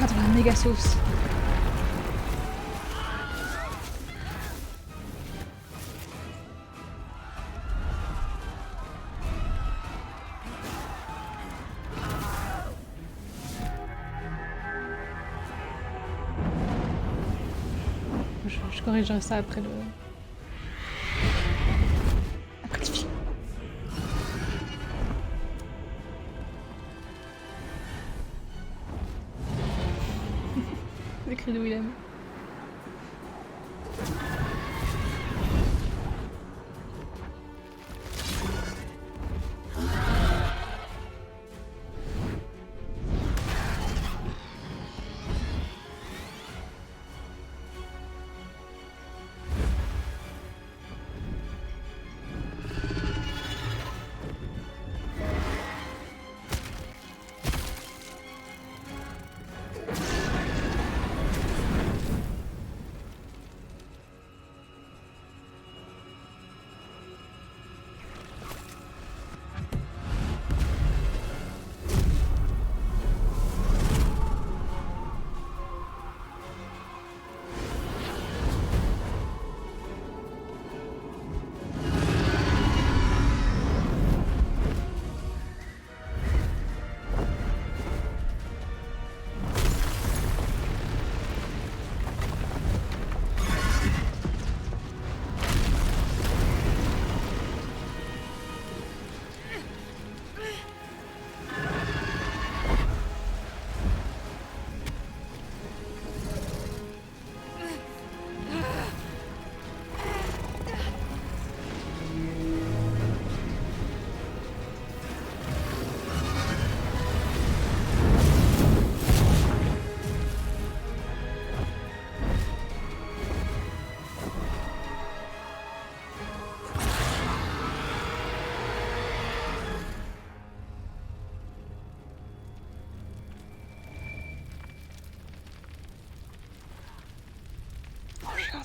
Attends, la méga sauce. Je corrigerai ça après le... Après le film. Le cri de Willem.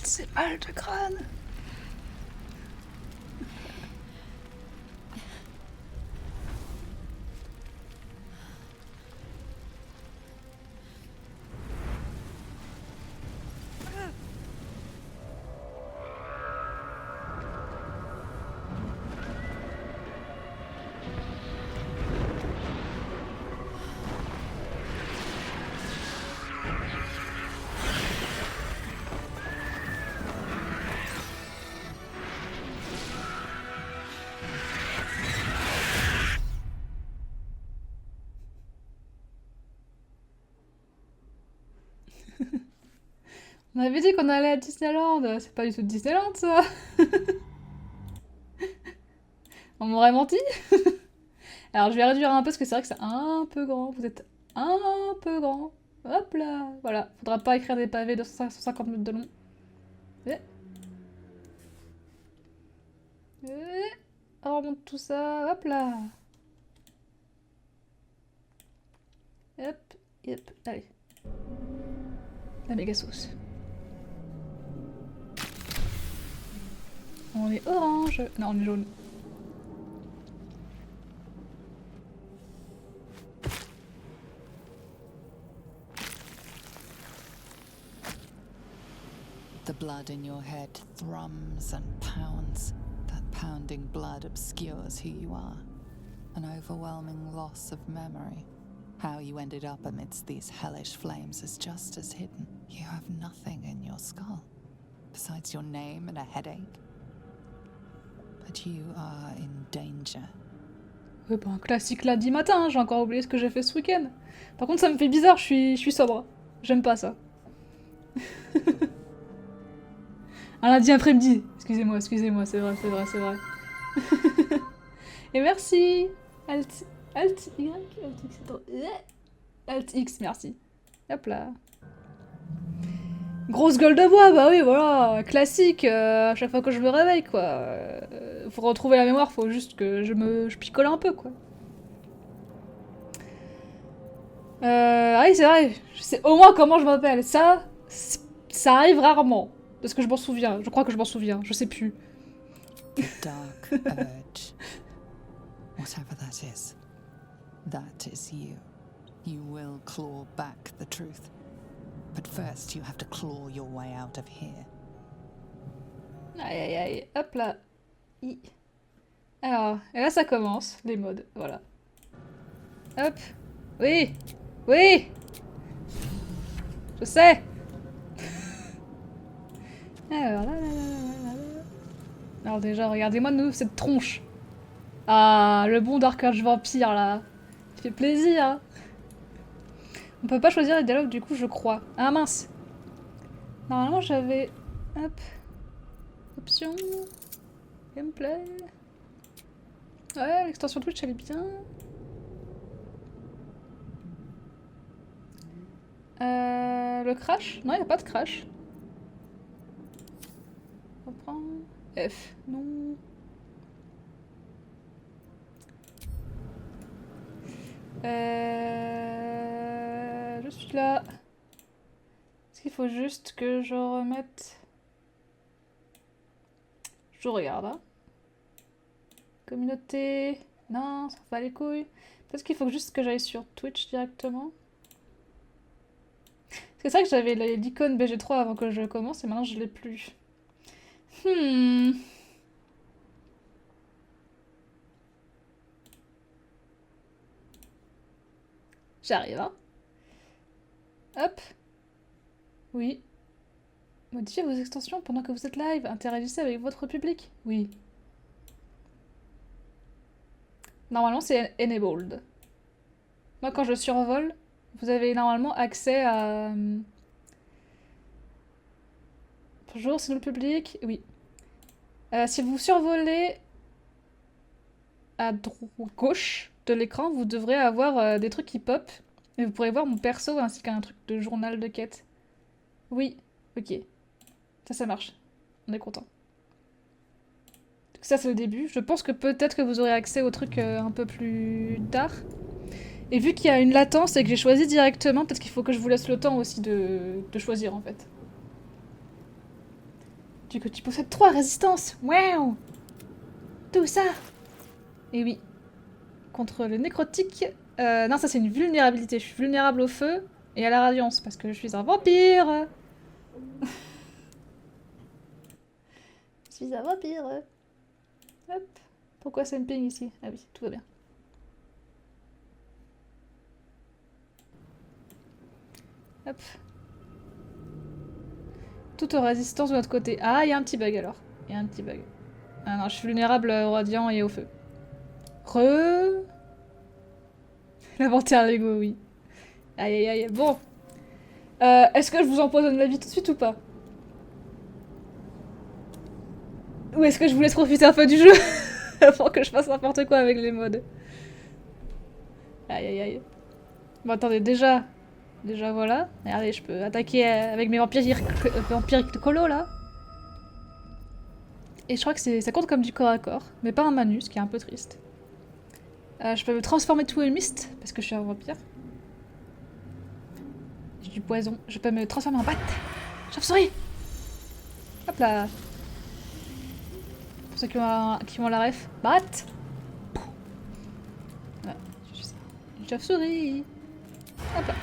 C'est mal de crâne. On avait dit qu'on allait à Disneyland. C'est pas du tout Disneyland, ça. On m'aurait menti. Alors, je vais réduire un peu parce que c'est vrai que c'est un peu grand. Vous êtes un peu grand. Hop là. Voilà. Faudra pas écrire des pavés de 150 mètres de long. On remonte tout ça. Hop là. Hop. Hop. Allez. La méga sauce. On est orange. Non, on est jaune. The blood in your head thrums and pounds. That pounding blood obscures who you are. An overwhelming loss of memory. How you ended up amidst these hellish flames is just as hidden. You have nothing in your skull, besides your name and a headache. But you are in danger. Ouais, bah, un classique lundi matin, hein. J'ai encore oublié ce que j'ai fait ce week-end. Par contre, ça me fait bizarre, je suis sobre. J'aime pas ça. Un lundi après-midi. Excusez-moi, c'est vrai. Et merci. Alt Y, Alt X, attends. Alt X, merci. Hop là. Grosse gueule de bois, bah oui, voilà, classique, à chaque fois que je me réveille, quoi. Pour retrouver la mémoire, faut juste que je picole un peu, quoi. Ah oui, c'est vrai, je sais au moins comment je m'appelle. Ça arrive rarement. Parce que je m'en souviens, je crois que je m'en souviens, je sais plus. Dark urge. Whatever that is you. You will claw back the truth. But first, you have to claw your way out of here. Aïe aïe aïe, hop là. I. Alors, et là ça commence, les modes, voilà. Hop. Oui. Oui. Je sais. Alors là, là, là, là, là. Alors déjà, regardez-moi nous cette tronche. Ah, le bon Dark Age Vampire là. Ça fait plaisir. Hein. On peut pas choisir les dialogues du coup, je crois. Ah mince. Normalement j'avais... Hop. Options. Gameplay. Ouais, l'extension Twitch elle est bien. Le crash? Non, il n'y a pas de crash. Reprends. F. Non. Je suis là. Est-ce qu'il faut juste que je remette... Je regarde. Hein. Communauté. Non, ça va les couilles. Peut-être qu'il faut juste que j'aille sur Twitch directement. C'est ça que j'avais l'icône BG3 avant que je commence et maintenant je l'ai plus. J'arrive, hein. Hop. Oui. Modifiez vos extensions pendant que vous êtes live. Interagissez avec votre public. Oui. Normalement, c'est enabled. Moi, quand je survole, vous avez normalement accès à... Bonjour, c'est nous le public. Oui. Si vous survolez à gauche de l'écran, vous devrez avoir des trucs qui pop. Et vous pourrez voir mon perso ainsi qu'un truc de journal de quête. Oui. Ok. Ça marche. On est content. Donc ça, c'est le début. Je pense que peut-être que vous aurez accès au truc un peu plus tard. Et vu qu'il y a une latence et que j'ai choisi directement, peut-être qu'il faut que je vous laisse le temps aussi de choisir, en fait. Du coup, tu possèdes 3 résistances. Waouh! Tout ça! Et oui. Contre le nécrotique... non, ça c'est une vulnérabilité. Je suis vulnérable au feu et à la radiance, parce que je suis un vampire. Je suis un vampire. Hop. Pourquoi ça me ping ici? Ah oui, tout va bien. Hop. Toute résistance de notre côté. Ah, il y a un petit bug alors. Il y a un petit bug. Ah non, je suis vulnérable au radiant et au feu. L'inventaire Lego, oui. Aïe aïe aïe. Bon. Est-ce que je vous empoisonne la vie tout de suite ou pas? Ou est-ce que je vous laisse profiter un peu du jeu avant que je fasse n'importe quoi avec les mods? Aïe aïe aïe. Bon attendez, déjà voilà. Regardez, je peux attaquer avec mes vampires colo là. Et je crois que ça compte comme du corps à corps, mais pas un manus, ce qui est un peu triste. Je peux me transformer tout en mist, parce que je suis un vampire. J'ai du poison. Je peux me transformer en batte. Chauve-souris. Hop là. Pour ceux qui ont la ref. Batte. Voilà, c'est juste ça. Une chauve-souris. Hop là.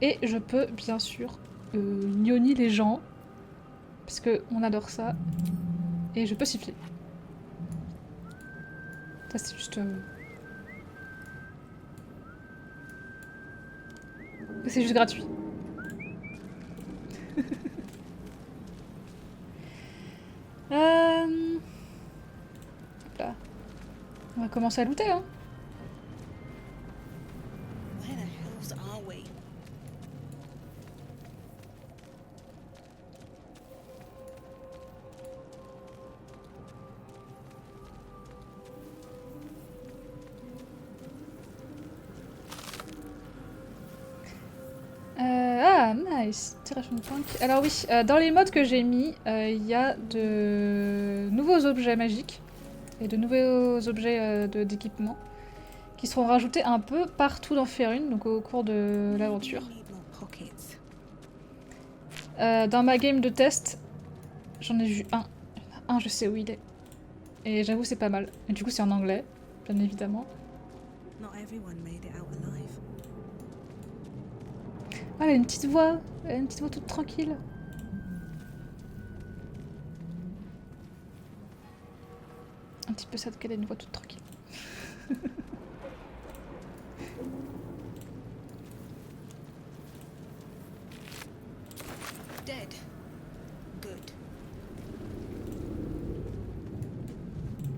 Et je peux, bien sûr, gnoni les gens. Parce qu'on adore ça. Et je peux siffler. Ça, c'est juste... C'est juste gratuit. Hop là. On va commencer à looter, hein. Where the hells are we? Ah, nice. Tiration de punk. Alors oui, dans les modes que j'ai mis, il y a de nouveaux objets magiques et de nouveaux objets d'équipement qui seront rajoutés un peu partout dans Faerûn, donc au cours de l'aventure. Dans ma game de test, j'en ai vu un. Il y en a un, je sais où il est. Et j'avoue, c'est pas mal. Et du coup, c'est en anglais, bien évidemment. Not everyone made it out alive. Ah, elle a une petite voix. Elle a une petite voix toute tranquille. Un petit peu sad qu'elle ait une voix toute tranquille. Dead. Good.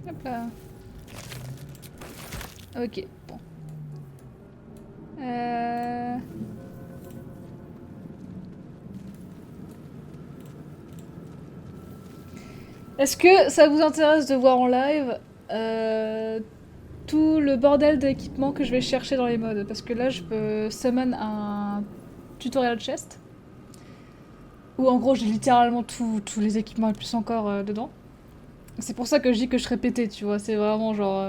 Hop là. Ok, bon. Est-ce que ça vous intéresse de voir en live tout le bordel d'équipements que je vais chercher dans les modes? Parce que là, je peux summon un tutorial chest. Où en gros, j'ai littéralement tous les équipements et plus encore dedans. C'est pour ça que je dis que je serais pété, tu vois. C'est vraiment genre...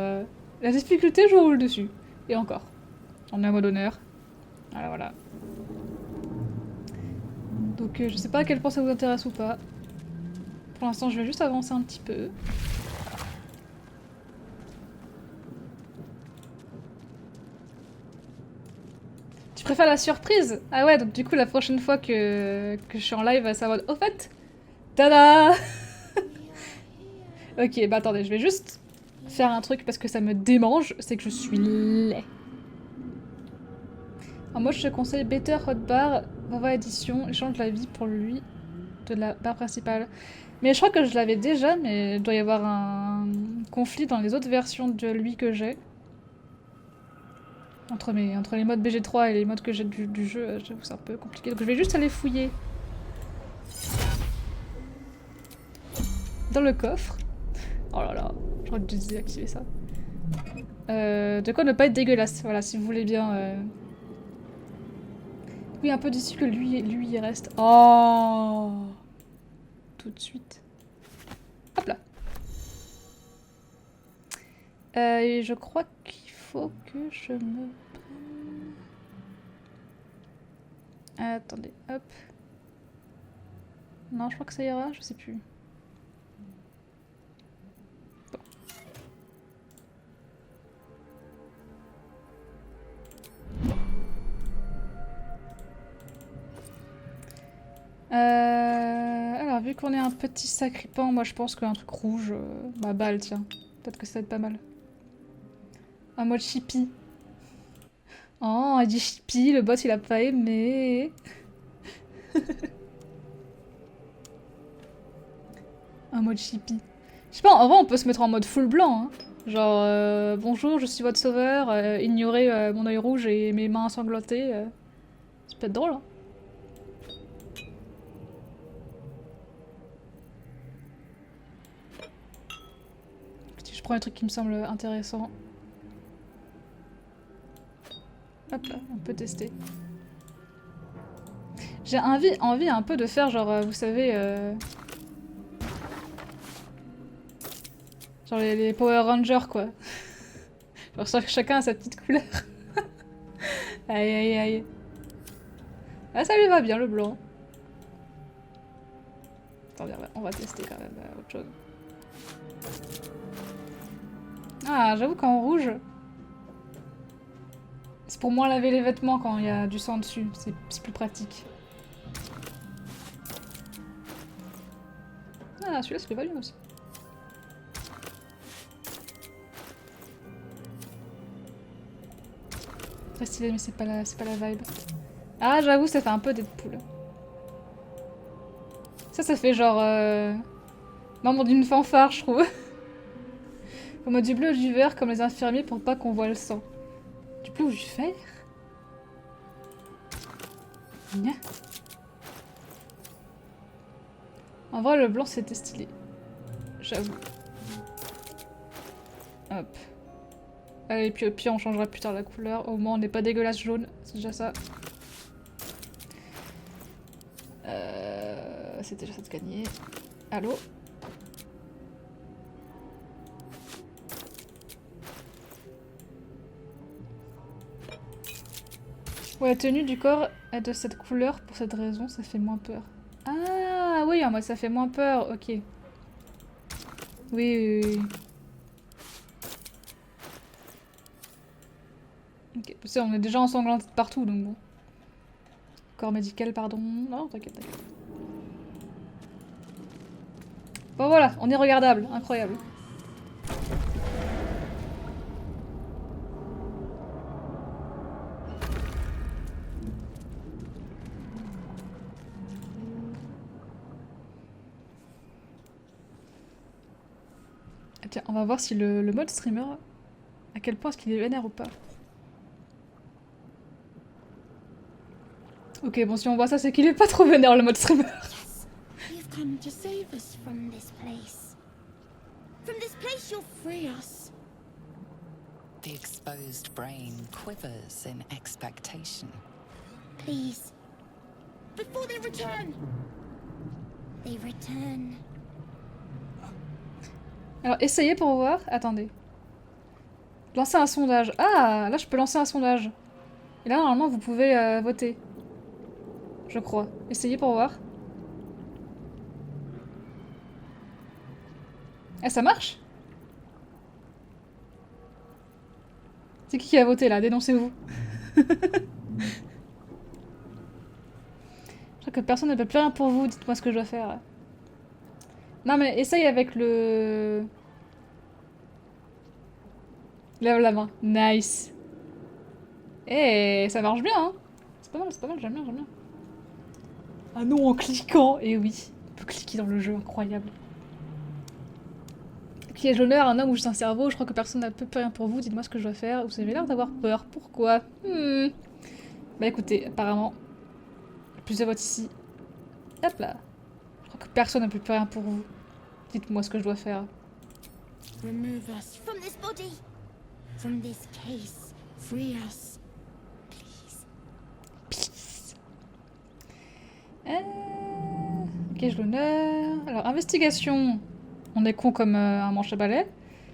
la difficulté, je roule dessus. Et encore. On est en mode honneur. Voilà, voilà. Donc je sais pas à quel point ça vous intéresse ou pas. Pour l'instant, je vais juste avancer un petit peu. Tu préfères la surprise? Ah ouais, donc du coup, la prochaine fois que je suis en live, ça va... Au fait, tada. Ok, bah attendez, je vais juste faire un truc parce que ça me démange, c'est que je suis laid. Alors moi, je te conseille Better Hot Bar, Nova Edition, échange de la vie pour lui de la barre principale. Mais je crois que je l'avais déjà, mais il doit y avoir un conflit dans les autres versions de lui que j'ai. Entre les modes BG3 et les modes que j'ai du jeu, j'avoue c'est un peu compliqué. Donc je vais juste aller fouiller dans le coffre. Oh là là, j'aurais dû désactiver ça. De quoi ne pas être dégueulasse, voilà, si vous voulez bien... Oui, un peu déçu que lui il reste. Oh, tout de suite. Hop là. Et je crois qu'il faut que je me... Attendez, hop. Non, je crois que ça ira, je sais plus. Bon. Alors, vu qu'on est un petit sacripant, moi je pense qu'un truc rouge, ma balle, tiens. Peut-être que ça va être pas mal. Un mode chippy. Oh, il dit chippy, le bot il a pas aimé. Un mode chippy. Je sais pas, en vrai on peut se mettre en mode full blanc. Hein. Genre, bonjour, je suis votre sauveur, ignorez mon œil rouge et mes mains ensanglantées. Ça peut être drôle, hein. Je prends un truc qui me semble intéressant. Hop là, on peut tester. J'ai envie un peu de faire genre, vous savez... Genre les Power Rangers quoi. Genre chacun a sa petite couleur. Aïe aïe aïe. Ah ça lui va bien le blanc. Attendez, on va tester quand même autre chose. Ah j'avoue qu'en rouge... C'est pour moins laver les vêtements quand il y a du sang dessus, c'est plus pratique. Ah celui-là ça lui va bien aussi. Très stylé mais c'est pas la vibe. Ah j'avoue ça fait un peu Deadpool. Ça fait genre... membre d'une fanfare je trouve. Faut mettre du bleu ou du vert comme les infirmiers pour pas qu'on voit le sang. Du bleu ou du vert? Nya. En vrai le blanc c'était stylé. J'avoue. Hop. Allez, puis au pire, on changera plus tard la couleur. Au moins, on n'est pas dégueulasse jaune. C'est déjà ça. C'est déjà ça de gagner. Allô? Ouais, la tenue du corps est de cette couleur. Pour cette raison, ça fait moins peur. Ah oui, en mode ça fait moins peur. Ok. Oui, oui, oui. Ok, ça, on est déjà ensanglanté de partout, donc bon. Corps médical, pardon. Non, t'inquiète, t'inquiète. Bon voilà, on est regardable, incroyable. Ah, tiens, on va voir si le mode streamer, à quel point est-ce qu'il est vénère ou pas. Ok, bon, si on voit ça, c'est qu'il est pas trop vénère le mode streamer. Yes, you've come to save us from this place. From this place, you'll free us. The exposed brain quivers in expectation. Please. Before they return. They return. Alors, essayez pour voir. Attendez. Lancer un sondage. Ah, là, je peux lancer un sondage. Et là, normalement, vous pouvez voter. Je crois. Essayez pour voir. Eh, ça marche? C'est qui a voté, là? Dénoncez-vous. Je crois que personne ne peut plus rien pour vous. Dites-moi ce que je dois faire. Non, mais essaye avec le... Lève la main. Nice. Eh, ça marche bien, hein. C'est pas mal, j'aime bien, j'aime bien. Ah non, en cliquant. Et oui, on peut cliquer dans le jeu, incroyable. Piège l'honneur, un homme ou juste un cerveau. Je crois que personne n'a plus rien pour vous. Dites-moi ce que je dois faire. Vous avez l'air d'avoir peur. Pourquoi? Bah écoutez, apparemment, plus de votes ici. Hop là. Je crois que personne n'a plus rien pour vous. Dites-moi ce que je dois faire. Remove us from this body. From this case. Free us. Please. Peace. Piège l'honneur. Alors, investigation. On est con comme un manche à balai.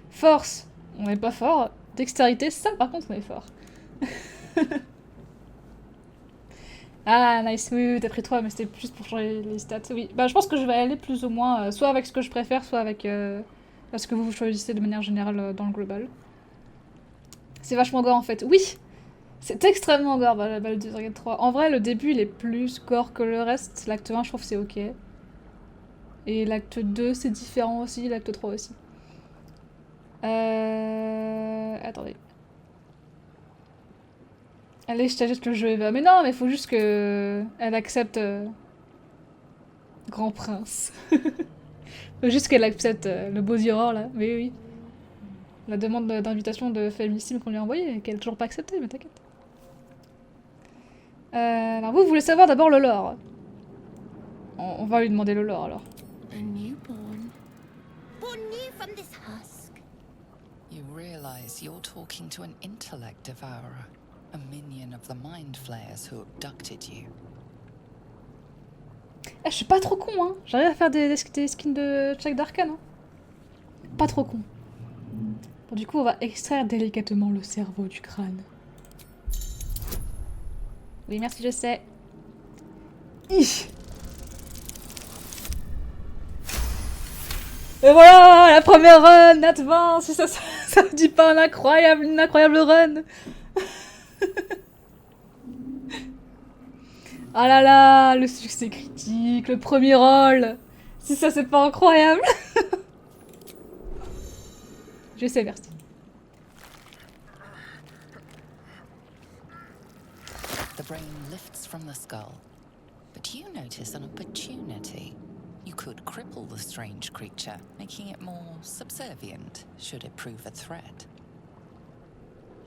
Force, on n'est pas fort. Dextérité, ça par contre on est fort. Ah nice, oui, t'as pris 3, mais c'était juste pour changer les stats. Oui, bah je pense que je vais aller plus ou moins soit avec ce que je préfère, soit avec ce que vous choisissez de manière générale dans le global. C'est vachement gore en fait. Oui, c'est extrêmement gore, bah, la balle 2,3. En vrai, le début il est plus gore que le reste. L'acte 1, je trouve que c'est ok. Et l'acte 2, c'est différent aussi, l'acte 3 aussi. Attendez. Allez, je t'ajoute le jeu Eva. Mais non, mais faut juste que elle accepte Grand Prince. Faut juste qu'elle accepte le beau Aurore là. Oui, oui. La demande d'invitation de Féminissime qu'on lui a envoyée, qu'elle n'a toujours pas acceptée, mais t'inquiète. Alors vous voulez savoir d'abord le lore. On va lui demander le lore alors. A newborn. Born new from this husk. You realize you're talking to an intellect devourer, a minion of the mind flayers who abducted you. Eh, je suis pas trop con, hein. J'arrive à faire des skins de check d'arcane, hein. Pas trop con. Bon, du coup, on va extraire délicatement le cerveau du crâne. Oui, merci, je sais. Ih. Et voilà, la première run, Advance, ça me dit pas une incroyable run. Ah là là, le succès critique, le premier rôle. Si ça c'est pas incroyable. Je sais, merci. The brain lifts from the skull, but you notice an opportunity. You could cripple the strange creature, making it more subservient should it prove a threat.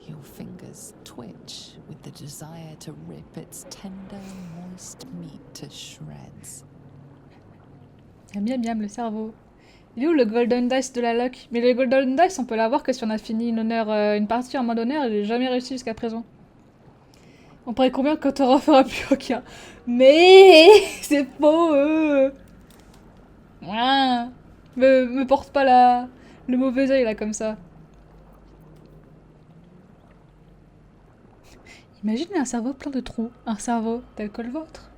Your fingers twitch with the desire to rip its tender, moist meat to shreds. Miam miam, le cerveau. Il est où le Golden Dice de la luck? Mais le Golden Dice, on peut l'avoir que si on a fini une partie en mode honneur, et j'ai jamais réussi jusqu'à présent. On paraît combien quand on refera plus aucun? Mais c'est faux. Ouin. Me porte pas le mauvais œil là comme ça. Imaginez un cerveau plein de trous. Un cerveau tel que le vôtre.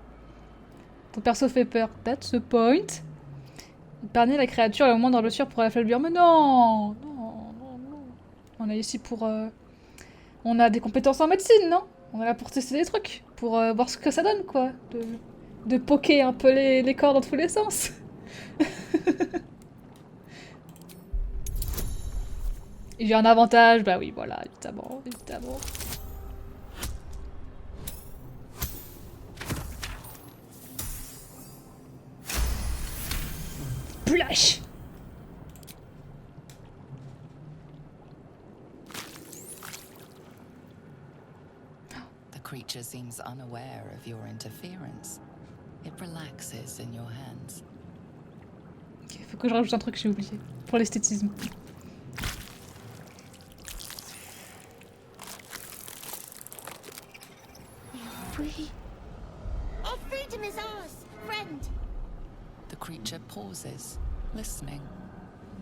Ton perso fait peur. That's the point. Épargner la créature et au moins dans le sûr pour l'affaiblir. Mais non, non, non, non. On est ici pour On a des compétences en médecine, non? On est là pour tester des trucs, pour voir ce que ça donne, quoi. De poker un peu les corps dans tous les sens. Et j'ai un avantage, bah oui, voilà, évidemment, évidemment. Splash! The creature seems unaware of your interference. It relaxes in your hands. Ok, faut que je rajoute un truc que j'ai oublié. Pour l'esthétisme. Free. Our freedom is ours, friend. The creature pauses, listening.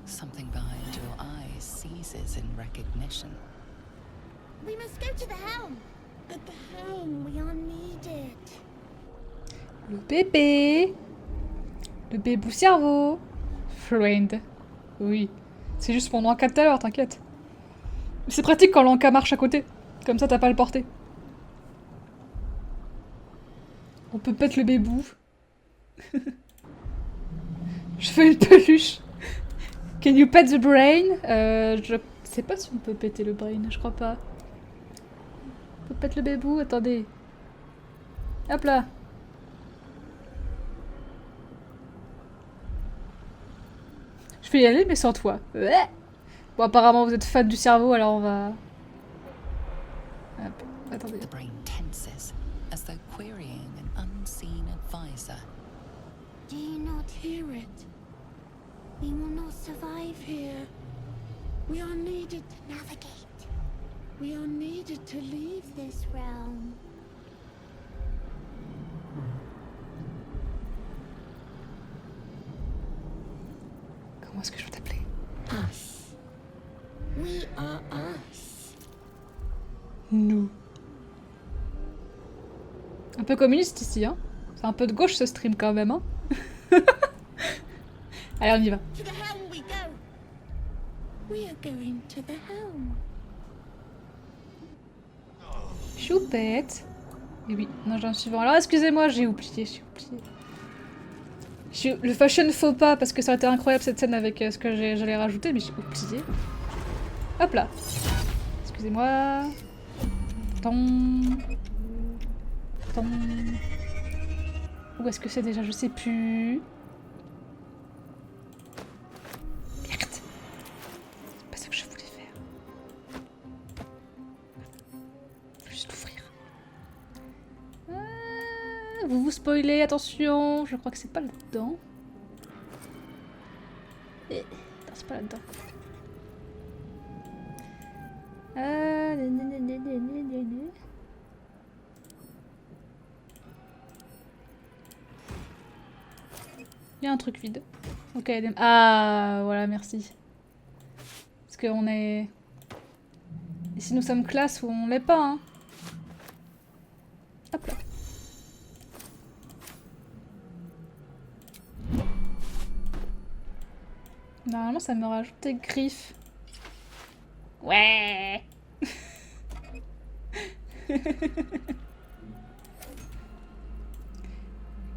Something behind your eyes seizes in recognition. We must go to the helm. At the helm, we are needed. Le bébé. Le bébou cerveau. Friend. Oui. C'est juste mon encas tout à l'heure, t'inquiète. C'est pratique quand l'encas marche à côté. Comme ça, t'as pas à le porter. On peut pète le bébou. Je fais une peluche. Can you pet the brain? Je sais pas si on peut péter le brain, je crois pas. On peut pète le bébou, attendez. Hop là. Je vais y aller, mais sans toi. Ouais. Bon, apparemment, vous êtes fan du cerveau, alors on va... Hop, attendez. The brain tenses, as though querying an unseen advisor. Do you not hear it? We will not survive here. We are needed to navigate. We are needed to leave this realm. Comment est-ce que je vais t'appeler? Us. We are us. Nous. Un peu communiste ici, hein. C'est un peu de gauche ce stream quand même, hein. Allez, on y va. To the helm we go. We are going to the helm. Choupette. Et oui, non, j'ai un suivant. Alors, excusez-moi, j'ai oublié, Le fashion faux pas, parce que ça aurait été incroyable cette scène avec ce que j'allais rajouter, mais j'ai oublié. Hop là. Excusez-moi. Tom. Tom. Où est-ce que c'est déjà? Je sais plus. Merde. C'est pas ça que je voulais faire. Juste ouvrir. Vous vous spoilez, attention. Je crois que c'est pas là-dedans. Non, c'est pas là-dedans. Il y a un truc vide. Ok, ah, voilà, merci. Parce qu'on est... Ici, nous sommes classe où on l'est pas, hein. Hop là. Normalement, ça me rajoute des griffes. Ouais.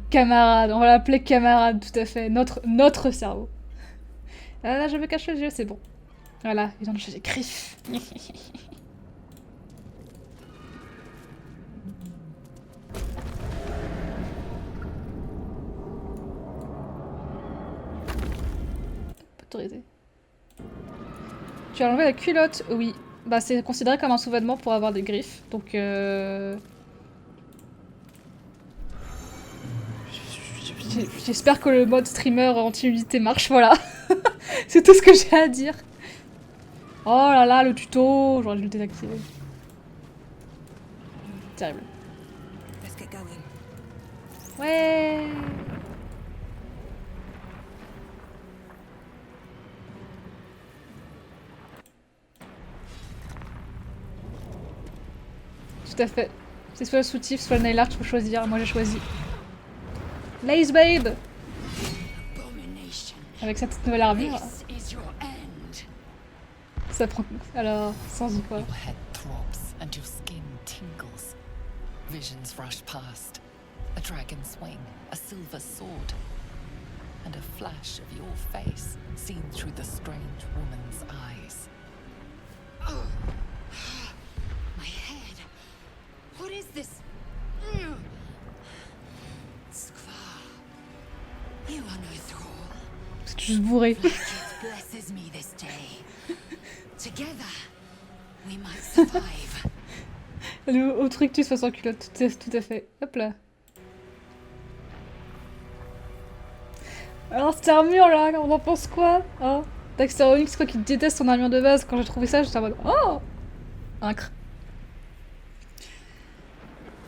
Camarade, on va l'appeler camarade, tout à fait. Notre cerveau. Ah là, je me cache les yeux, c'est bon. Voilà, ils ont des griffes. Autorisé. Tu as enlevé la culotte? Oui. Bah, c'est considéré comme un sous-vêtement pour avoir des griffes. Donc, j'espère que le mode streamer anti-nudité marche, voilà. C'est tout ce que j'ai à dire. Oh là là, le tuto, j'aurais dû le désactiver. Terrible. Let's get going. Ouais. Tout à fait. C'est soit le soutif, soit le nail art, faut choisir. Moi j'ai choisi Lace Babe. Avec sa petite nouvelle armure. Ça prend... Alors, sans y quoi. Your head drops and your skin tingles. Visions rush past. A dragon's wing, a silver sword, and a flash of your face seen through the strange woman's eyes. Oh. My head. What is this? Skvar. You are no thrall. C'est juste bourré. It blesses me this day. Together, we might survive. Le autre rictus face en culotte, tout à fait. Hop là. Alors cette armure là, on en pense quoi, hein? Daxter Onyx, je crois qu'il déteste son armure de base. Quand j'ai trouvé ça, j'étais en mode oh, incre.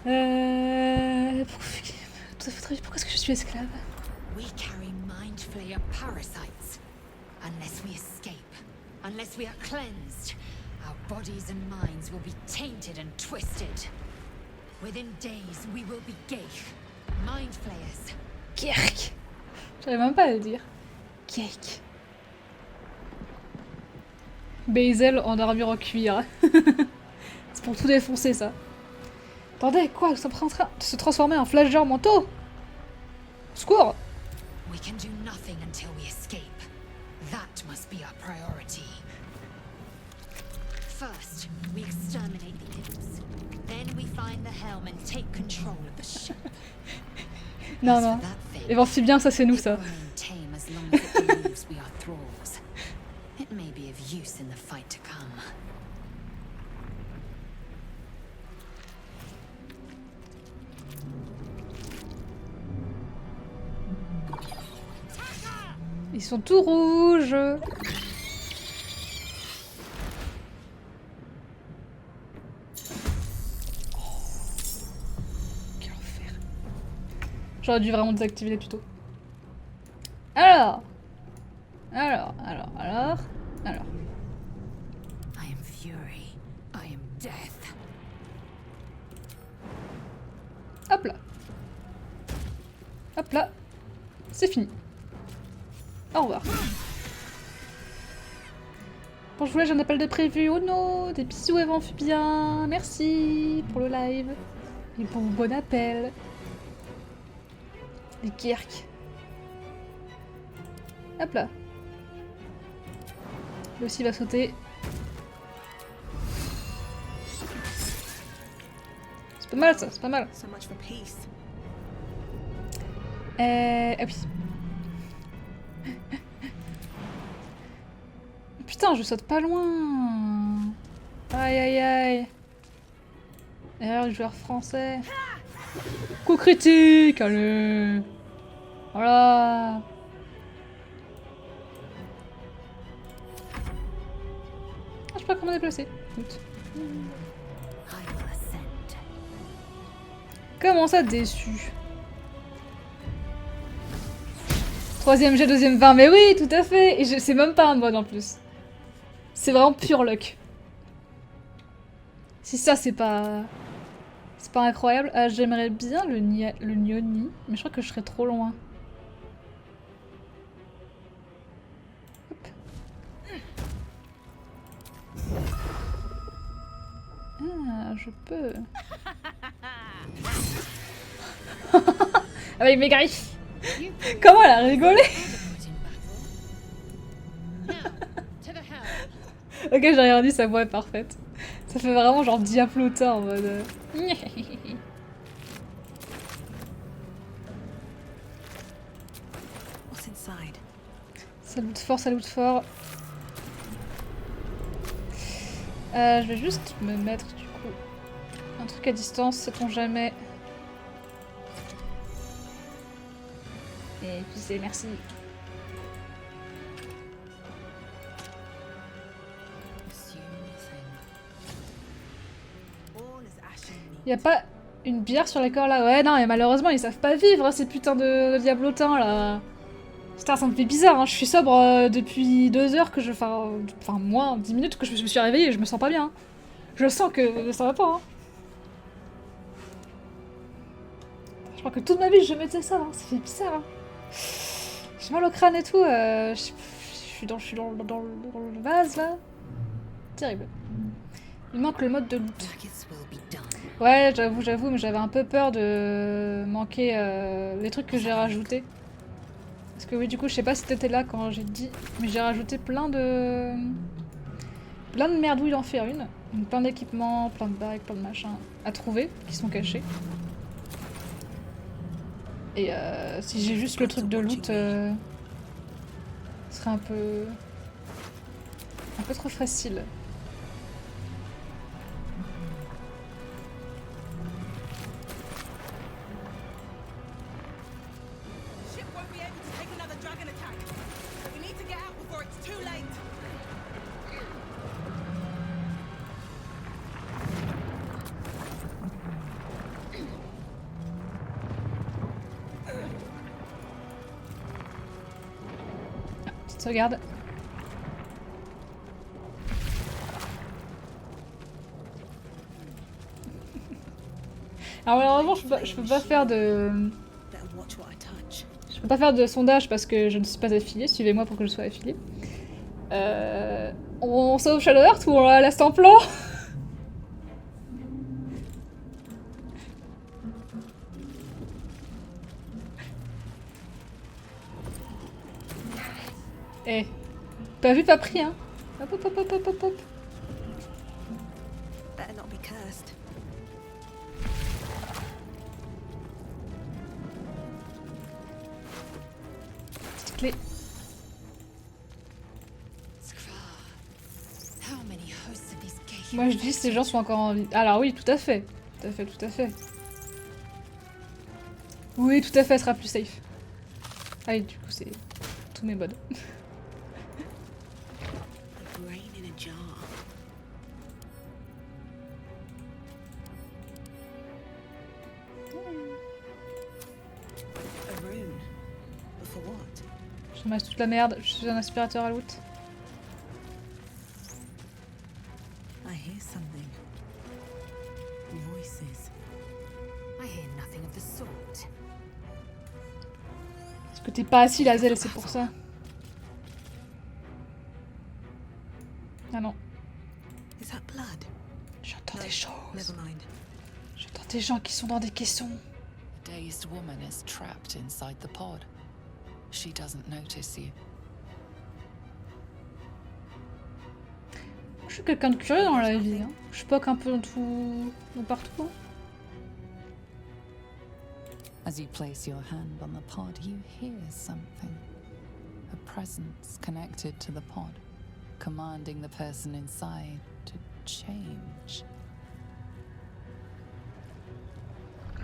Pourquoi est-ce que je suis esclave? We carry mind flayer parasites. Unless we escape, unless we are cleansed, our bodies and minds will be tainted and twisted. Within days, we will be Geich, mind flayers. Kirk. J'arrive même pas à le dire. Cake. Bazel en armure en cuir. C'est pour tout défoncer ça. Attendez, quoi? Nous sommes en train de se transformer en flash géant manteau? Au secours! We can do nothing until we escape. That must be our priority. First, we exterminate the imps. Then we find the helm and take control of the ship. Non, non. Les amphibiens, ça c'est nous ça. It may be of use in the fight to come. Ils sont tout rouges. Quel enfer. J'aurais dû vraiment désactiver les tutos. Alors. I am fury. I am death. Hop là. Hop là. C'est fini. Au revoir. Bon, je voulais, j'ai un appel de prévu. Oh non, des bisous Eva Amphibien. Merci pour le live. Et pour le bon appel. Les Kirk. Hop là. Lui aussi va sauter. C'est pas mal ça, c'est pas mal. So much for peace. Ah oui. Putain, je saute pas loin. Aïe aïe aïe. Erreur du joueur français. Coup critique, allez. Voilà. Ah, je sais pas comment déplacer. Écoute. Comment ça déçu? Troisième jet, deuxième 20, mais oui, tout à fait. Et c'est même pas un mode en plus. C'est vraiment pure luck. Si ça, c'est pas incroyable. Ah, j'aimerais bien le Nyoni, mais je crois que je serais trop loin. Hop. Ah, je peux. Avec mes griffes. Comment elle a rigolé? Ok, j'ai rien dit, sa voix est parfaite. Ça fait vraiment genre diaplotin en mode... What's inside? Salut fort. Je vais juste me mettre du coup un truc à distance, sait-on jamais. Et puis c'est merci. Y a pas une bière sur les corps là? Ouais, non, et malheureusement ils savent pas vivre, hein, ces putains de diablotins là. Putain, ça me fait bizarre, hein. Je suis sobre depuis 2 heures que je. Enfin, moins 10 minutes que je me suis réveillée et je me sens pas bien. Hein. Je sens que ça va pas. Hein. Je crois que toute ma vie je mettais ça, hein. Ça fait bizarre. Hein. J'ai mal au crâne et tout. Je suis dans le vase là. Terrible. Il manque le mode de loot. Blackets will be done. Ouais, j'avoue, mais j'avais un peu peur de manquer les trucs que j'ai rajoutés. Parce que oui, du coup, je sais pas si t'étais là quand j'ai dit, mais j'ai rajouté plein de merdouilles d'en faire une. Donc, plein d'équipements, plein de bagues, plein de machins à trouver qui sont cachés. Et si j'ai juste le truc de loot, ce serait un peu trop facile. Ship won't be able to take another dragon attack. We need to get out before it's too late. Petite sauvegarde. Alors malheureusement, je peux pas faire de... Better watch what I touch. Je peux pas faire de sondage parce que je ne suis pas affiliée. Suivez-moi pour que je sois affiliée. On sauve Shadow Heart ou on la laisse en plan? Eh, pas vu, pas pris, hein. Hop, hop, hop, hop, hop, hop, hop. Better not be cursed. Petite clé. How many hosts of these gay Moi je dis ces gens sont encore en vie. Alors oui, tout à fait. Tout à fait, tout à fait. Oui, tout à fait, elle sera plus safe. Ah, et du coup, c'est tous mes mods. A brain in a jar. A rune. But for what? Je ramasse toute la merde, je suis un aspirateur à loot. I hear something. Voices. I hear nothing of the sort. Parce que t'es pas assis, la zèle, c'est pour ça. Ah non, Is that blood? j'entends No, des choses. never mind. J'entends des gens qui sont dans des caissons. A dazed woman is trapped inside the pod. She doesn't notice you. Je suis quelqu'un de curieux dans la vie. Hein. Je poque un peu dans tout... partout. Hein. As you place your hand on the pod, you hear something. A presence connected to the pod, commanding the person inside to change.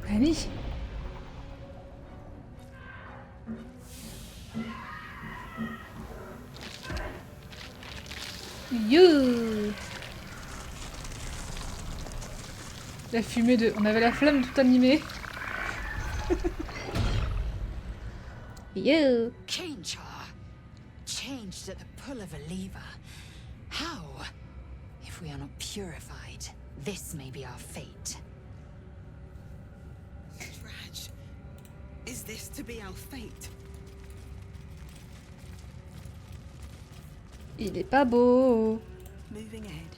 Annie. You. La fumée de... On avait la flamme tout animée. You. Change her. Changed at the pull of a lever. How? If we are not purified, this may be our fate. Raj, is this to be our fate? Il est pas beau. Moving ahead.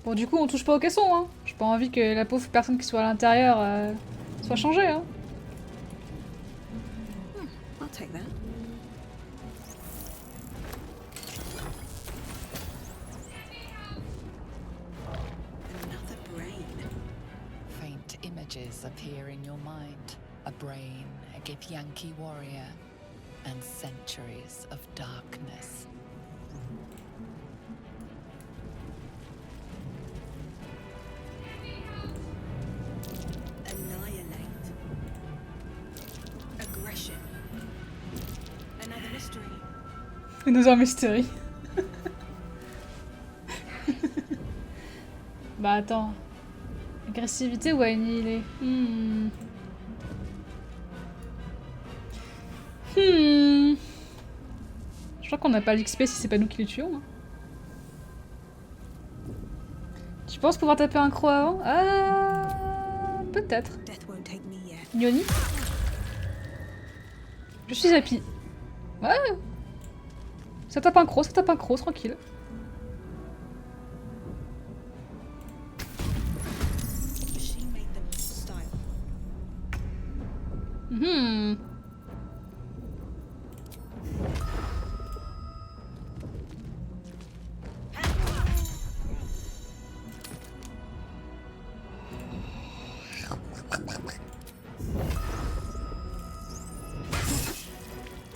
Bon, du coup, on touche pas au caisson, hein. J'ai pas envie que la pauvre personne qui soit à l'intérieur soit changée, hein. I'll take that. Another brain. Faint images appear in your mind. A brain, a Githyanki warrior, and centuries of darkness. Annihilate. Aggression. Another mystery. Another mystery. Bah attends. Agressivité ou annihilé? Je crois qu'on n'a pas l'XP si c'est pas nous qui les tuons. Hein. Tu penses pouvoir taper un croc avant? Ah, peut-être. Death won't take me yet. Yoni. Je suis happy. Ouais. Ça tape un croc, tranquille. She made them style. Mhm.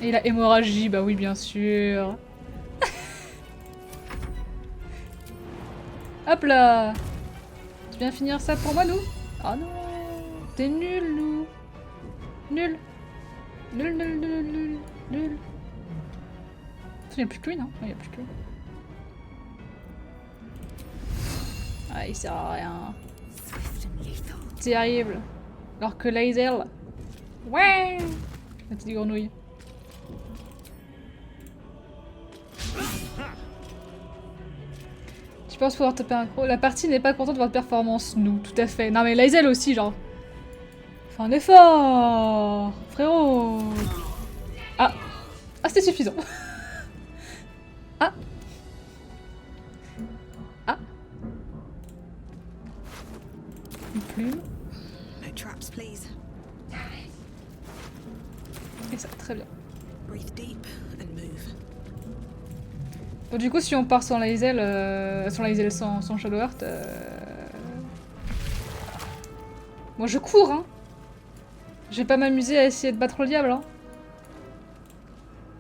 Et la hémorragie, bah oui, bien sûr. Hop là. Tu viens finir ça pour moi, nous? Oh non. T'es nul, nous. Nul. Nul, nul, nul, nul, nul. Il n'y a plus que lui, non? Il n'y a plus que lui. Ah, il sert à rien. Terrible. Alors que Lae'zel... Ouais! La petite grenouille. Tu penses pouvoir taper un croc? La partie n'est pas contente de votre performance, nous, tout à fait. Non mais Lae'zel aussi, genre. Fais un effort, frérot. Ah, ah c'était suffisant. Ah, ah. Une plume. No traps, please. Et ça, très bien. Breathe deep and move. Bon, du coup, si on part sans Lae'zel, sans Shadowheart, moi je cours, hein. Je vais pas m'amuser à essayer de battre le diable, hein.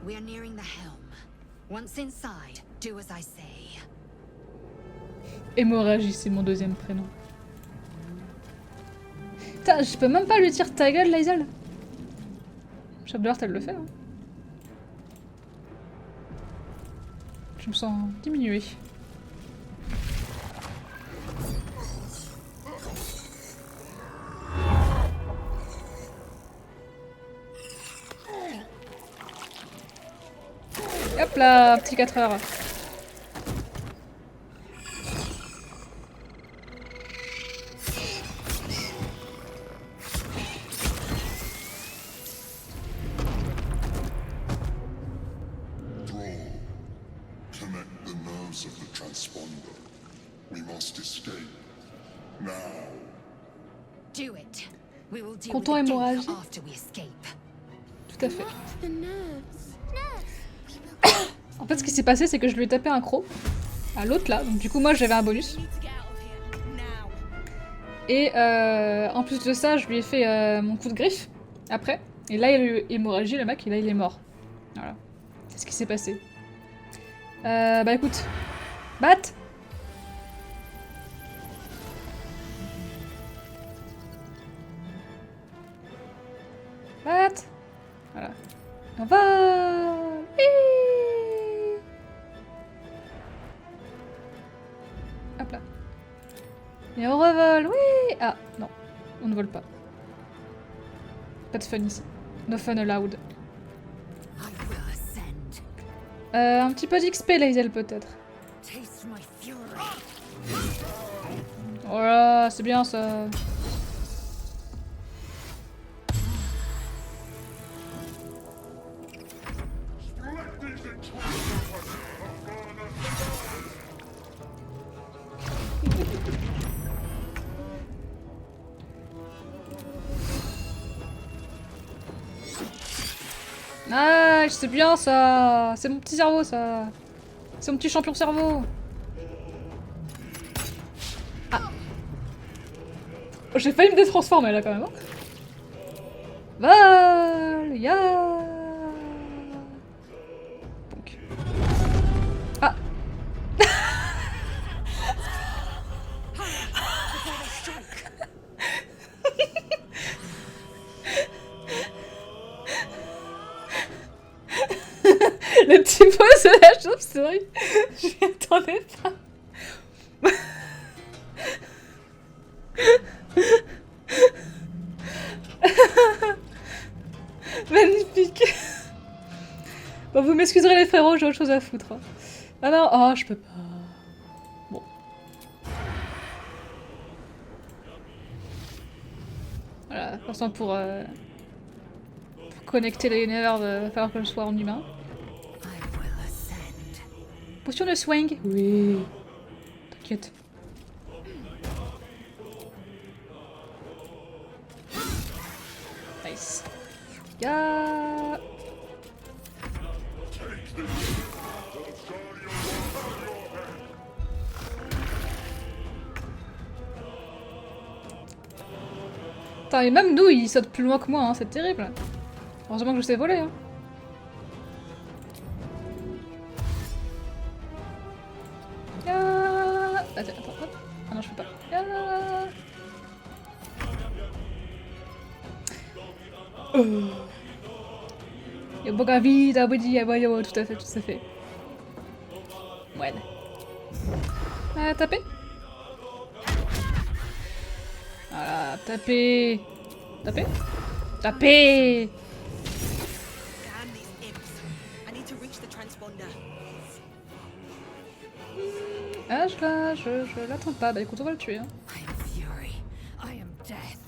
We are nearing the helm. Once inside, do as I say. Hémorragie, c'est mon deuxième prénom. Putain, je peux même pas lui dire ta gueule, Lae'zel. Shadowheart, elle le fait, hein. Je me sens diminuée. Hop là, petit 4 heures. Connect the nerves of the transponder. We must escape. Now. Do it. We will deal with Content the gate hémorragie. after we escape. Tout à fait. The nerves. En fait, ce qui s'est passé, c'est que je lui ai tapé un croc à l'autre là. Donc du coup, moi, j'avais un bonus. We need to get out of here. Now. Et en plus de ça, je lui ai fait mon coup de griffe après. Et là, il a eu hémorragie, le mec, et là, il est mort. Voilà. C'est ce qui s'est passé. Bah écoute. Batte! Batte! Voilà. On va! Hihi. Hop là. Et on revole, oui! Ah, non. On ne vole pas. Pas de fun ici. No fun allowed. I will ascend. Un petit peu d'XP, Lae'zel, peut-être. Taste my fury. Voilà, c'est bien ça. Ah, c'est bien ça. C'est mon petit cerveau ça. C'est mon petit champion cerveau. Ah. J'ai failli me détransformer là quand même. Hein. Vol, ya. Donc. Ah. Le petit pose de la chauve-souris. Je m'y attendais pas. Magnifique. Bon, vous m'excuserez les frérots, j'ai autre chose à foutre. Hein. Ah non, oh, je peux pas. Bon. Voilà, de toute façon pour connecter les nerfs, il va falloir que je sois en humain. I will ascend. Potion de swing. Oui. T'inquiète. Nice. Ya. Putain, et même nous, il saute plus loin que moi, hein, c'est terrible. Heureusement que je sais voler. Hein. Ya. Attends, hop. Ah non, je peux pas. Ya. Yoboga vida, body, aboyo, tout à fait, tout à fait. Ouais. Taper. Voilà, taper. Taper. Taper. Damn these imps. I need to reach the transponder. Ah, je l'attends pas. Bah écoute, on va le tuer. Hein. I am fury. I am death.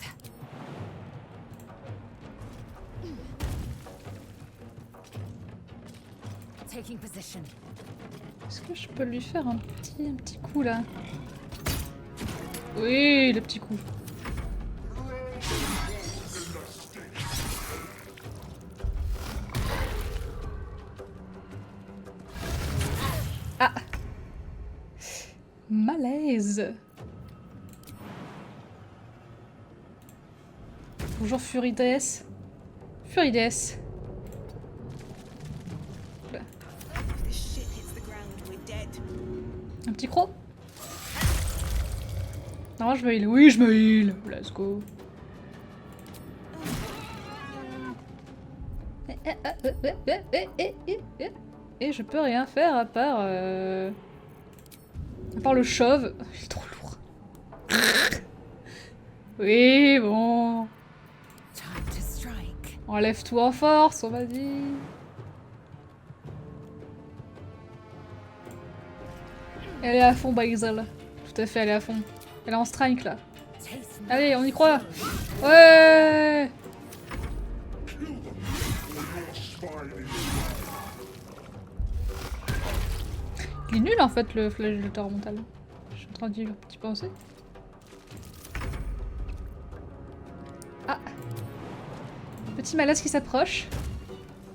Taking position. Est-ce que je peux lui faire un petit coup là? Oui, le petit coup. Ah! Malaise. Bonjour Furides. Furides. If this shit hits the ground, we're dead. Un petit croc? Non, je me heal. Oui, je me heal. Let's go. Et je peux rien faire à part le chauve. Il est trop lourd. Oui, bon. Time to strike. Enlève tout en force, on m'a dit. Elle est à fond, Basil. Tout à fait, elle est à fond. Elle est en strike là. Taste Allez, on y croit. Ouais. Il est nul en fait le flagellateur mental. Je suis en train d'y penser. Ah. Petit malaise qui s'approche.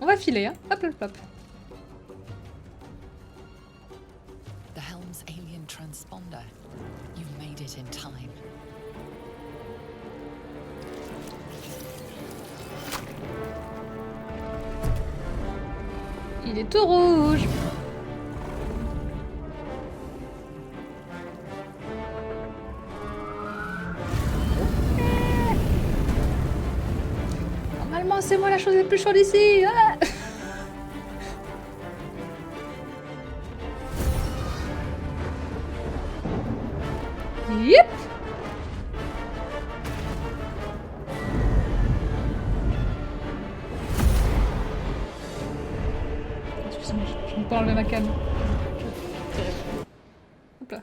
On va filer, hein. Hop, hop, hop. The Helm's alien transponder. You made it in time. Il est tout rouge. Normalement, c'est moi la chose la plus chaude ici. Ah. Yep. Excusez-moi, je ne peux pas enlever ma canne. Hop là.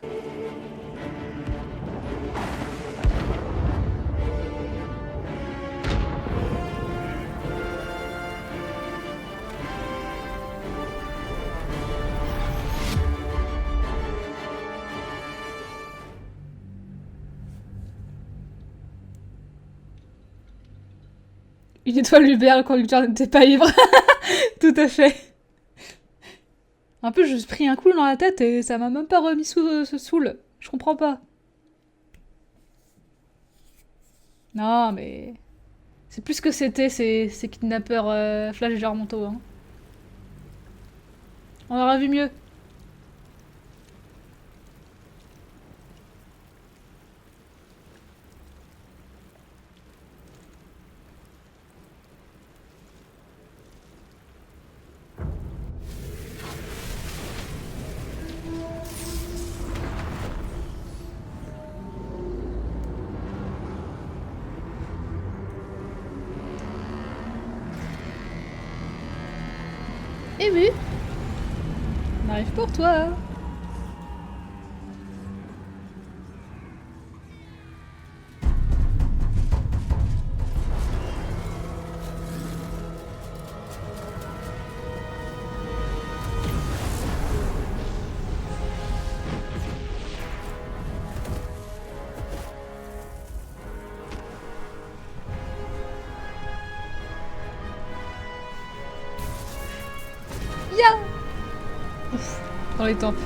Une étoile Hubert, le conducteur n'était pas ivre. Tout à fait. Un peu, je me suis pris un coup dans la tête et ça m'a même pas remis sous ce saoul. Je comprends pas. Non, mais... C'est plus que c'était ces kidnappeurs flagelleurs mentaux. Hein. On aura vu mieux. Ému. On arrive pour toi. viens. Ouf, dans les tempes.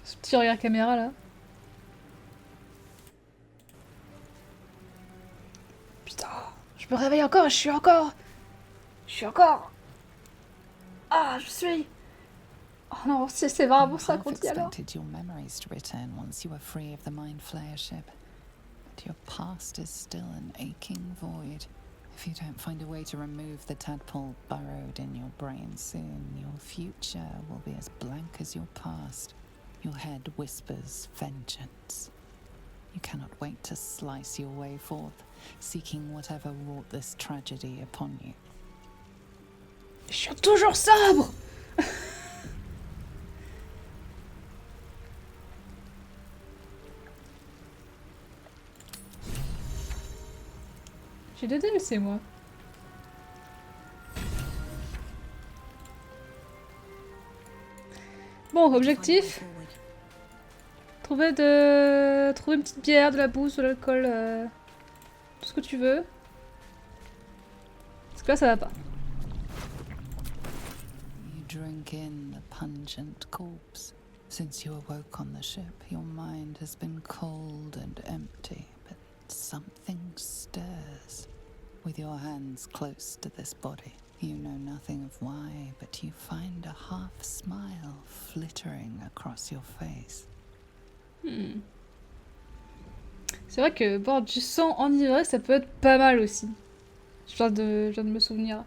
Ce petit regard caméra là. Putain, je me réveille encore, je suis encore. Ah, je suis. Oh non, c'est vraiment ça Half qu'on dit alors. expected your memories to return once you were free of the Mind Flayer ship. But your past is still an aching void. If you don't find a way to remove the tadpole burrowed in your brain soon, your future will be as blank as your past. Your head whispers vengeance. You cannot wait to slice your way forth, seeking whatever wrought this tragedy upon you. Je suis toujours sobre. J'ai des DLC moi. Bon, objectif. Trouver une petite bière, de la bouffe, de l'alcool, tout ce que tu veux. Parce que là ça va pas. You drink in the pungent corpse. Since you awoke on the ship, your mind has been cold and empty, but something stirs. With your hands close to this body, you know nothing of why, but you find a half smile flittering across your face. C'est vrai que boire du sang enivré, ça peut être pas mal aussi. Je viens de me souvenir.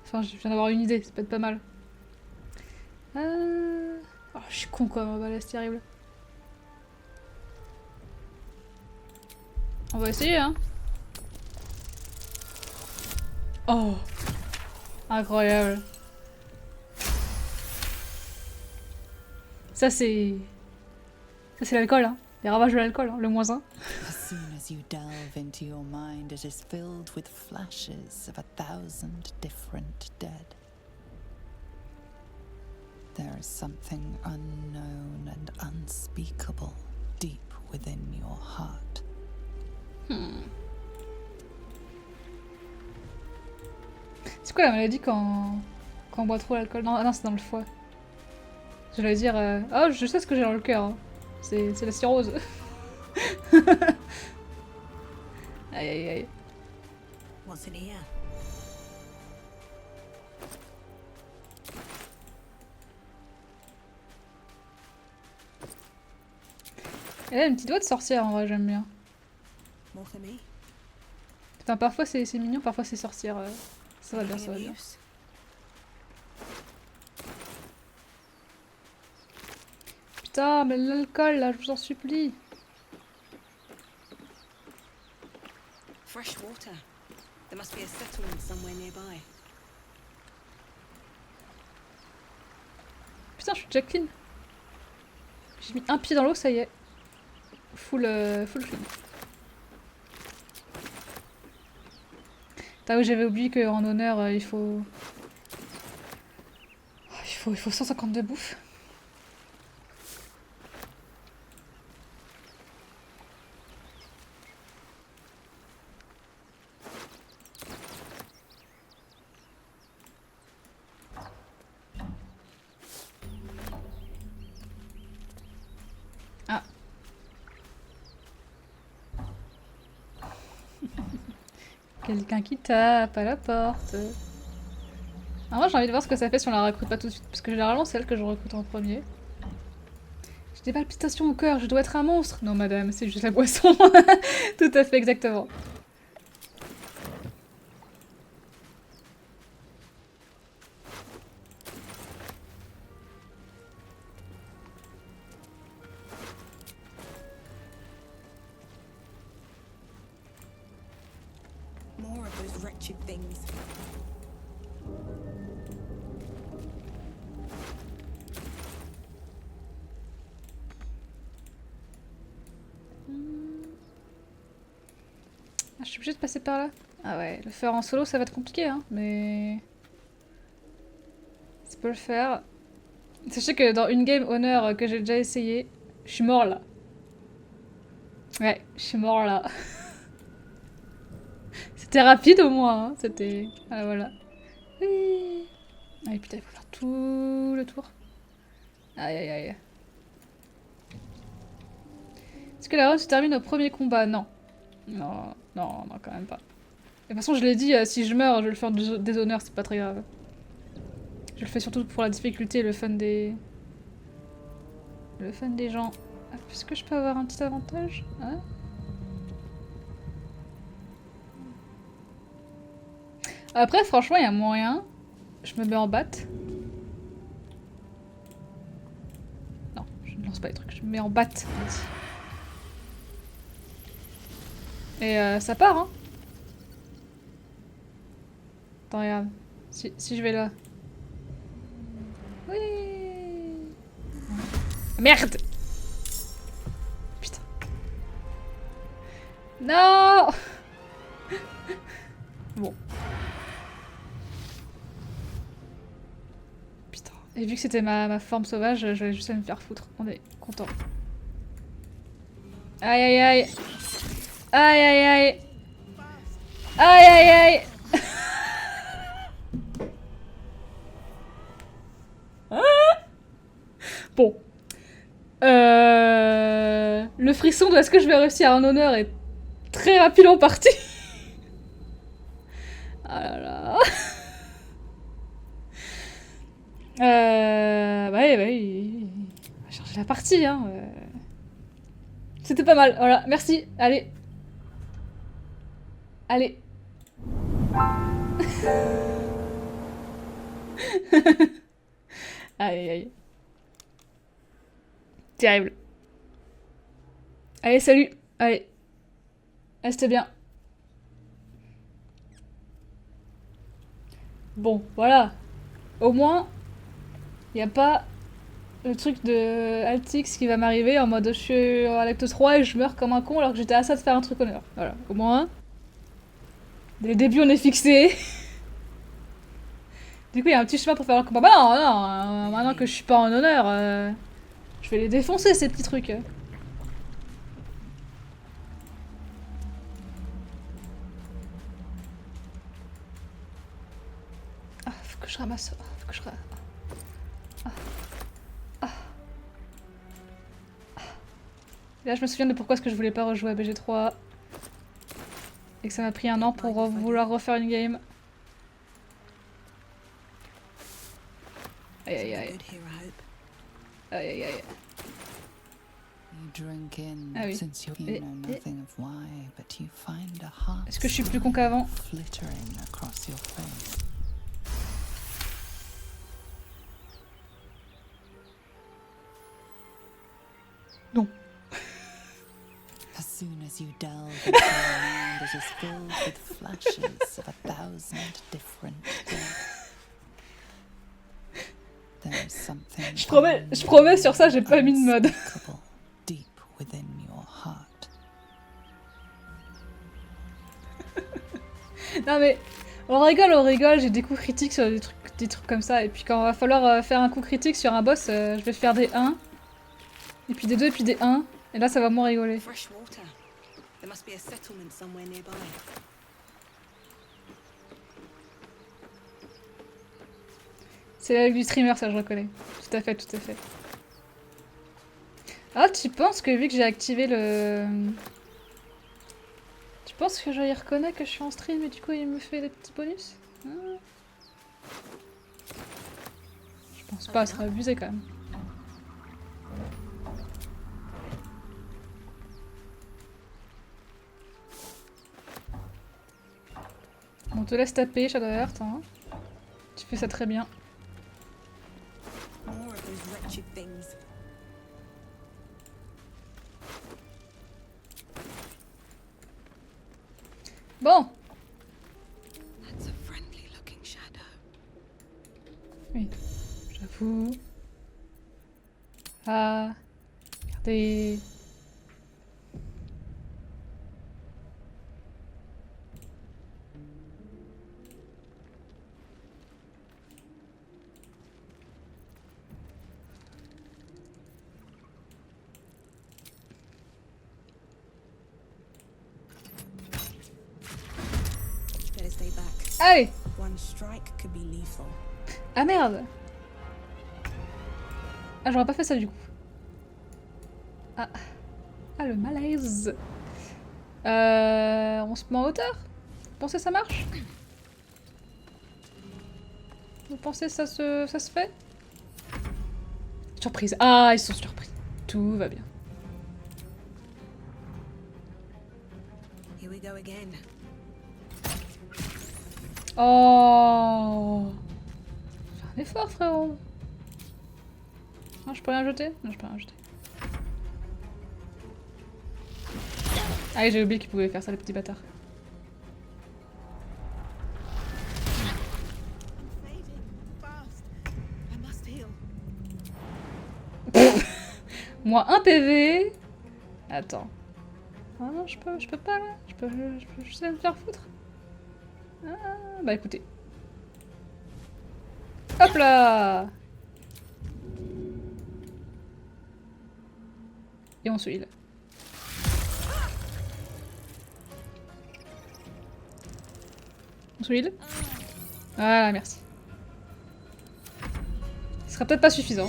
Enfin, je viens d'avoir une idée, ça peut être pas mal. Oh, je suis con quoi, c'est terrible. On va essayer, hein. Oh, incroyable. Ça c'est l'alcool, hein. Les ravages de l'alcool, hein. Le -1. As soon as you delve into your mind, it is filled with flashes of 1,000 different dead. There is something unknown and unspeakable deep within your heart. C'est quoi la maladie quand on boit trop l'alcool? Non, non c'est dans le foie. J'allais dire... Oh, je sais ce que j'ai dans le cœur. Hein. C'est la cirrhose. Aïe aïe aïe. What's in here? Elle a une petite voix de sorcière en vrai, j'aime bien. More for me? Putain, parfois c'est mignon, parfois c'est sorcière. Ça va bien, ça va bien. Putain, mais l'alcool là, je vous en supplie. Fresh water. There must be a settlement somewhere nearby. Putain, je suis déjà clean. J'ai mis un pied dans l'eau, ça y est. Full clean. T'as vu, j'avais oublié qu'en honneur, il faut 150 de bouffe. Ah. Quelqu'un qui tape à la porte. Ah, moi j'ai envie de voir ce que ça fait si on la recrute pas tout de suite, parce que généralement c'est elle que je recrute en premier. J'ai des palpitations au cœur, je dois être un monstre. Non madame, c'est juste la boisson. Tout à fait, exactement. More of those wretched things. je suis obligée de passer par là. Ah ouais, le faire en solo, ça va être compliqué, hein, mais... Ça peut le faire. Sachez que dans une game Honor que j'ai déjà essayé, je suis mort là. Ouais, je suis mort là. C'était rapide au moins, hein. C'était... Ah voilà. Oui. Ah putain, il faut faire tout le tour. Aïe aïe aïe. Est-ce que la run se termine au premier combat? Non. Non, non, non, quand même pas. De toute façon, je l'ai dit, si je meurs, je vais le faire des honneurs, c'est pas très grave. Je le fais surtout pour la difficulté et le fun des... Le fun des gens. Est-ce que je peux avoir un petit avantage? Hein? Après, franchement, il y a moyen. Je me mets en batte. Non, je ne lance pas les trucs, je me mets en batte. Et ça part, hein. Attends, regarde. Si je vais là. Oui. Merde. Putain. Non. Bon. Putain. Et vu que c'était ma forme sauvage, je vais juste me faire foutre. On est content. Aïe aïe aïe. Aïe aïe aïe. Aïe aïe aïe. Bon. Le frisson de est-ce que je vais réussir un honneur est très rapidement parti. Ah là là. Ouais, on va changer la partie, hein. C'était pas mal, voilà, merci, allez. Allez. Aïe aïe. Terrible. Allez, salut. Allez. Restez bien. Bon, voilà. Au moins, il n'y a pas le truc de Altix qui va m'arriver en mode je suis à l'acte 3 et je meurs comme un con alors que j'étais à ça de faire un truc honneur. Voilà, au moins. Dès le début, on est fixé. Du coup, il y a un petit chemin pour faire le combat. Bah non, non, maintenant que je suis pas en honneur, je vais les défoncer ces petits trucs. Ah, faut que je ramasse. Faut que je ramasse. Là, je me souviens de pourquoi est-ce que je voulais pas rejouer à BG3. Et que ça m'a pris un an pour vouloir refaire une game. Aïe aïe aïe. Aïe aïe aïe. Ah oui. Est-ce que je suis plus con qu'avant? Non. As soon as you delve into a mind that is filled with flashes of 1,000 different deaths, there is something Je promets sur ça, j'ai pas mis de mode. deep within your heart. Non mais, on rigole, j'ai des coups critiques sur des trucs comme ça, et puis quand va falloir faire un coup critique sur un boss, je vais faire des 1, et puis des 2, et puis des 1, et là ça va moins rigoler. Fresh water. There must be a settlement somewhere nearby. C'est la live du streamer, ça je reconnais. Tout à fait, tout à fait. Ah, tu penses que vu que j'ai activé le... Tu penses que je y reconnais que je suis en stream et du coup il me fait des petits bonus? Je pense pas, ça serait abusé quand même. On te laisse taper, Shadowheart, hein. Tu fais ça très bien. More of those wretched things. Bon. That's a friendly looking shadow. Oui, j'avoue. Ah, regardez. Allez! One strike could be lethal. Ah merde! Ah, j'aurais pas fait ça du coup. Ah, ah le malaise! On se met en hauteur? Vous pensez que ça marche? Vous pensez que ça se fait? Surprise! Ah, ils sont surpris. Tout va bien. Here we go again. Oh! Fais un effort, frérot! Non, je peux rien jeter? Non, je peux rien jeter. Ah, j'ai oublié qu'ils pouvaient faire ça, les petits bâtards. Fading fast. I must heal. Moins 1 PV! Attends. Ah non, je peux pas là. Je peux juste aller me faire foutre. Ah, bah écoutez. Hop là! Et on se heal. On se heal. Voilà, merci. Ce sera peut-être pas suffisant.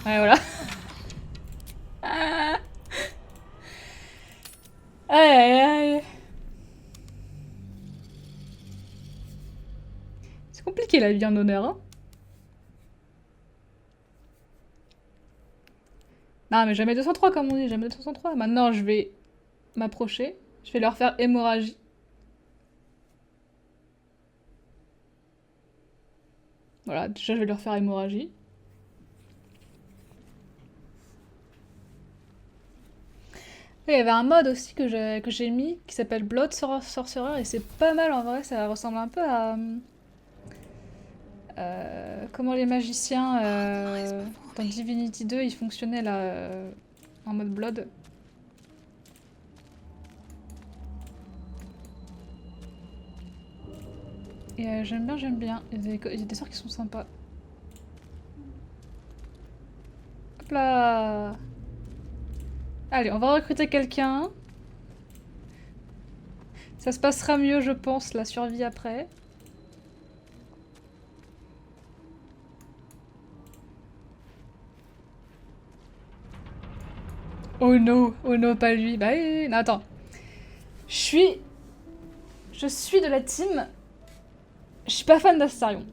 Ouais, voilà. Ah. Aïe aïe aïe. C'est compliqué la vie en honneur, hein. Non mais jamais 203 comme on dit, jamais 203. Maintenant je vais m'approcher. Je vais leur faire hémorragie. Voilà, déjà je vais leur faire hémorragie. Et il y avait un mode aussi que j'ai mis qui s'appelle Blood Sorcerer et c'est pas mal en vrai, ça ressemble un peu à... comment les magiciens dans Divinity 2 ils fonctionnaient là en mode Blood. Et j'aime bien. Il y a des sorts qui sont sympas. Hop là! Allez, on va recruter quelqu'un. Ça se passera mieux, je pense, la survie après. Oh no, pas lui. Bah oui, non, attends. Je suis de la team. Je suis pas fan d'Astarion.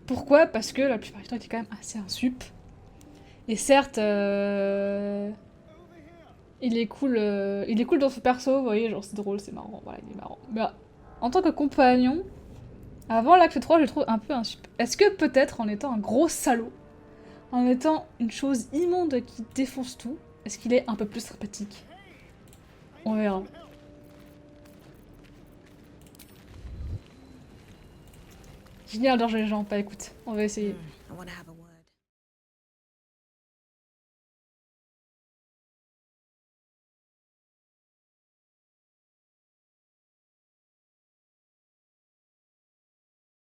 Pourquoi? Parce que la plupart du temps, il était quand même assez insup. Et certes, il est cool dans ce perso, vous voyez, genre c'est drôle, c'est marrant, voilà, il est marrant. Mais en tant que compagnon, avant l'acte 3, je le trouve un peu insup. Est-ce que peut-être en étant un gros salaud, en étant une chose immonde qui défonce tout, est-ce qu'il est un peu plus sympathique? On verra. Génial d'argent les gens, bah écoute, on va essayer. I want to have a